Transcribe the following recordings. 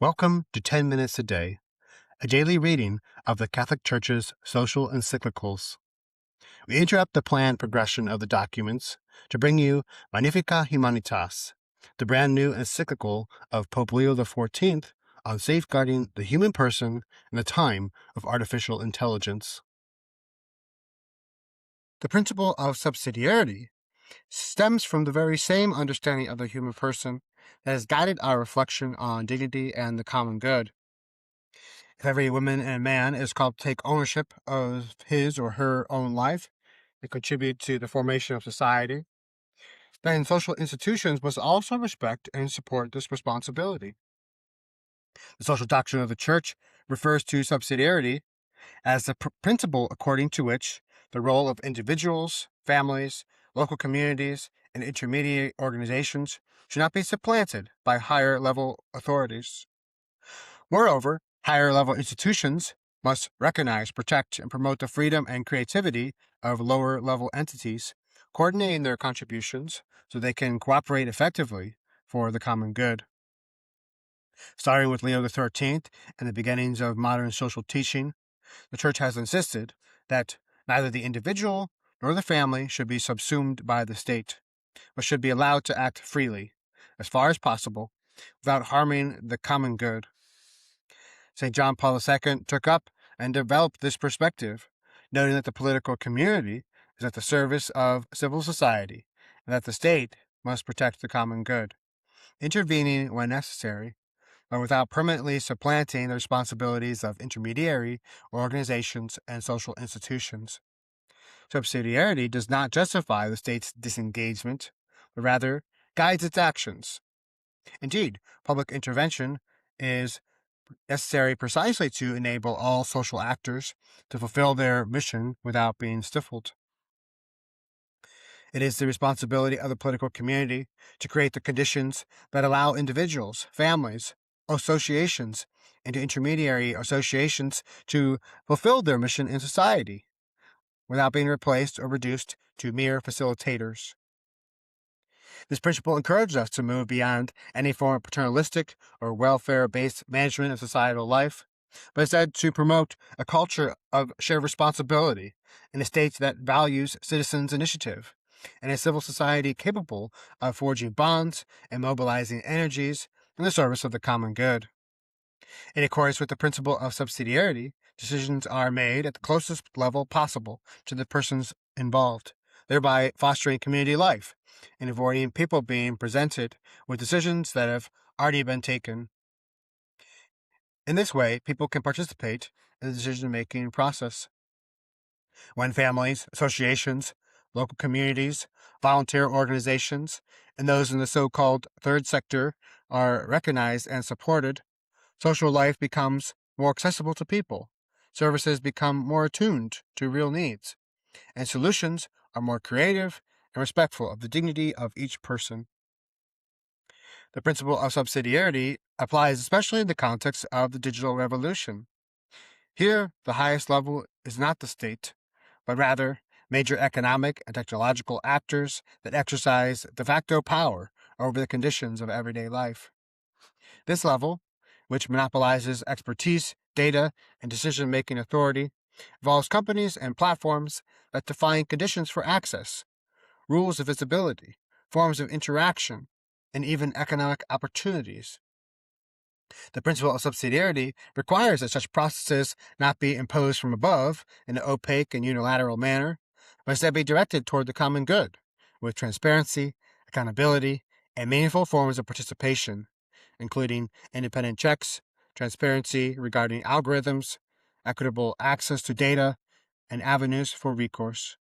Welcome to 10 Minutes a Day, a daily reading of the Catholic Church's social encyclicals. We interrupt the planned progression of the documents to bring you Magnifica Humanitas, the brand new encyclical of Pope Leo XIV on safeguarding the human person in the time of artificial intelligence. The principle of subsidiarity stems from the very same understanding of the human person that has guided our reflection on dignity and the common good. If every woman and man is called to take ownership of his or her own life and contribute to the formation of society, then social institutions must also respect and support this responsibility. The social doctrine of the Church refers to subsidiarity as the principle according to which the role of individuals, families, local communities, and intermediate organizations should not be supplanted by higher level authorities. Moreover, higher level institutions must recognize, protect, and promote the freedom and creativity of lower level entities, coordinating their contributions so they can cooperate effectively for the common good. Starting with Leo XIII and the beginnings of modern social teaching, the Church has insisted that neither the individual nor the family should be subsumed by the state, but should be allowed to act freely, as far as possible, without harming the common good. St. John Paul II took up and developed this perspective, noting that the political community is at the service of civil society and that the state must protect the common good, intervening when necessary, but without permanently supplanting the responsibilities of intermediary organizations and social institutions. Subsidiarity does not justify the state's disengagement, but rather guides its actions. Indeed, public intervention is necessary precisely to enable all social actors to fulfill their mission without being stifled. It is the responsibility of the political community to create the conditions that allow individuals, families, associations, and intermediary associations to fulfill their mission in society without being replaced or reduced to mere facilitators. This principle encourages us to move beyond any form of paternalistic or welfare-based management of societal life, but instead to promote a culture of shared responsibility in a state that values citizens' initiative, and a civil society capable of forging bonds and mobilizing energies in the service of the common good. In accordance with the principle of subsidiarity, decisions are made at the closest level possible to the persons involved, thereby fostering community life and avoiding people being presented with decisions that have already been taken. In this way, people can participate in the decision-making process. When families, associations, local communities, volunteer organizations, and those in the so-called third sector are recognized and supported, social life becomes more accessible to people, services become more attuned to real needs, and solutions are more creative and respectful of the dignity of each person. The principle of subsidiarity applies especially in the context of the digital revolution. Here, the highest level is not the state, but rather major economic and technological actors that exercise de facto power over the conditions of everyday life. This level, which monopolizes expertise, data, and decision-making authority, involves companies and platforms that define conditions for access, rules of visibility, forms of interaction, and even economic opportunities. The principle of subsidiarity requires that such processes not be imposed from above in an opaque and unilateral manner, but instead be directed toward the common good, with transparency, accountability, and meaningful forms of participation, including independent checks, transparency regarding algorithms, equitable access to data, and avenues for recourse.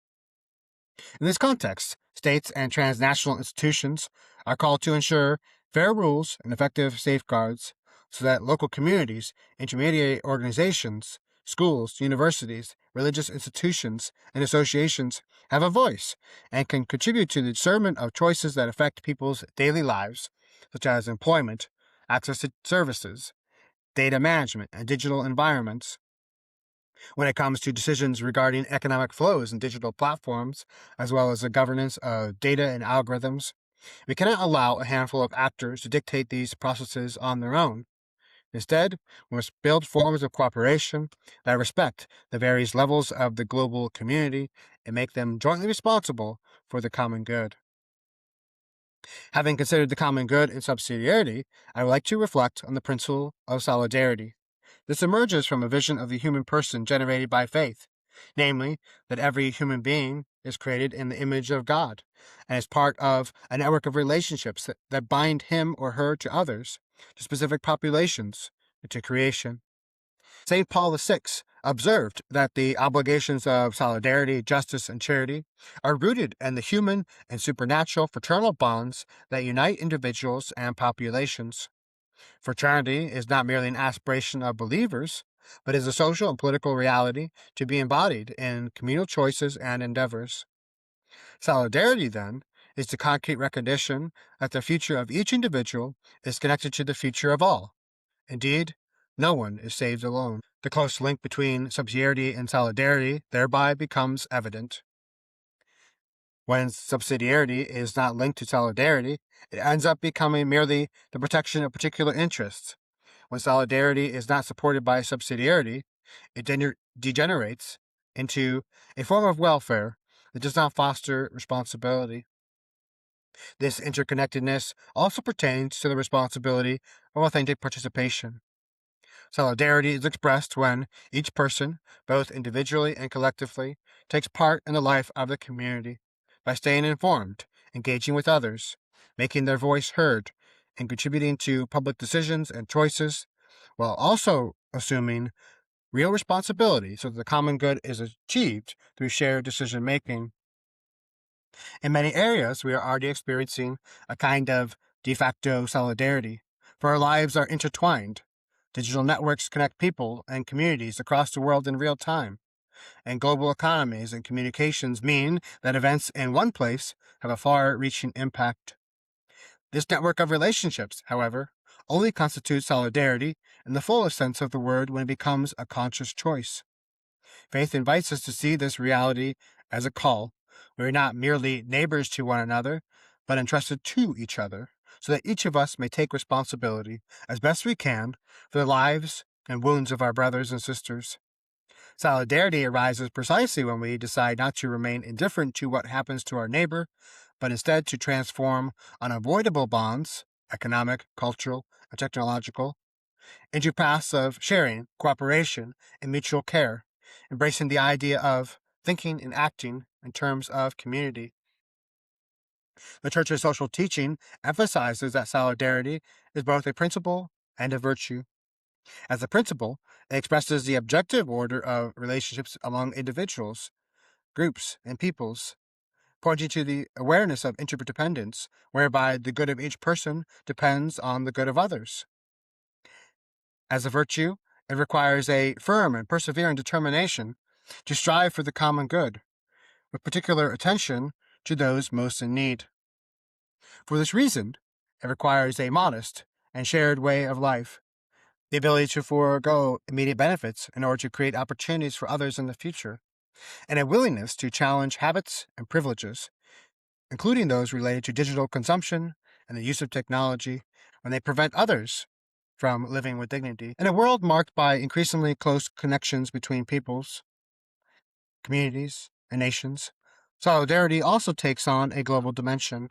In this context, states and transnational institutions are called to ensure fair rules and effective safeguards so that local communities, intermediate organizations, schools, universities, religious institutions, and associations have a voice and can contribute to the discernment of choices that affect people's daily lives, such as employment, access to services, data management, and digital environments. When it comes to decisions regarding economic flows in digital platforms, as well as the governance of data and algorithms, we cannot allow a handful of actors to dictate these processes on their own. Instead, we must build forms of cooperation that respect the various levels of the global community and make them jointly responsible for the common good. Having considered the common good and subsidiarity, I would like to reflect on the principle of solidarity. This emerges from a vision of the human person generated by faith, namely, that every human being is created in the image of God and is part of a network of relationships that bind him or her to others, to specific populations, and to creation. St. Paul VI observed that the obligations of solidarity, justice, and charity are rooted in the human and supernatural fraternal bonds that unite individuals and populations. Fraternity is not merely an aspiration of believers, but is a social and political reality to be embodied in communal choices and endeavors. Solidarity, then, is the concrete recognition that the future of each individual is connected to the future of all. Indeed, no one is saved alone. The close link between subsidiarity and solidarity thereby becomes evident. When subsidiarity is not linked to solidarity, it ends up becoming merely the protection of particular interests. When solidarity is not supported by subsidiarity, it degenerates into a form of welfare that does not foster responsibility. This interconnectedness also pertains to the responsibility of authentic participation. Solidarity is expressed when each person, both individually and collectively, takes part in the life of the community by staying informed, engaging with others, making their voice heard, and contributing to public decisions and choices, while also assuming real responsibility so that the common good is achieved through shared decision-making. In many areas, we are already experiencing a kind of de facto solidarity, for our lives are intertwined. Digital networks connect people and communities across the world in real time, and global economies and communications mean that events in one place have a far-reaching impact. This network of relationships, however, only constitutes solidarity in the fullest sense of the word when it becomes a conscious choice. Faith invites us to see this reality as a call. We are not merely neighbors to one another, but entrusted to each other, so that each of us may take responsibility, as best we can, for the lives and wounds of our brothers and sisters. Solidarity arises precisely when we decide not to remain indifferent to what happens to our neighbor, but instead to transform unavoidable bonds, economic, cultural, and technological, into paths of sharing, cooperation, and mutual care, embracing the idea of thinking and acting in terms of community. The Church's social teaching emphasizes that solidarity is both a principle and a virtue. As a principle, it expresses the objective order of relationships among individuals, groups, and peoples, pointing to the awareness of interdependence, whereby the good of each person depends on the good of others. As a virtue, it requires a firm and persevering determination to strive for the common good, with particular attention to those most in need. For this reason, it requires a modest and shared way of life, the ability to forego immediate benefits in order to create opportunities for others in the future, and a willingness to challenge habits and privileges, including those related to digital consumption and the use of technology, when they prevent others from living with dignity. In a world marked by increasingly close connections between peoples, communities, and nations, solidarity also takes on a global dimension.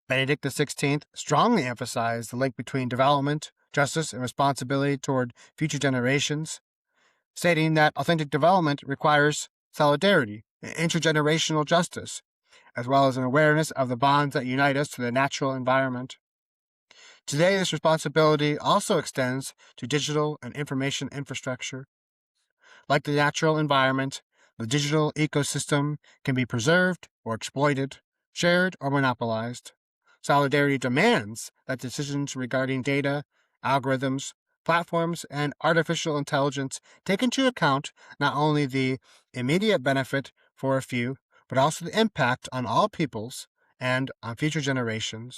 Benedict XVI strongly emphasized the link between development, justice, and responsibility toward future generations, stating that authentic development requires solidarity and intergenerational justice, as well as an awareness of the bonds that unite us to the natural environment. Today, this responsibility also extends to digital and information infrastructure. Like the natural environment, the digital ecosystem can be preserved or exploited, shared or monopolized. Solidarity demands that decisions regarding data, algorithms, platforms, and artificial intelligence take into account not only the immediate benefit for a few, but also the impact on all peoples and on future generations.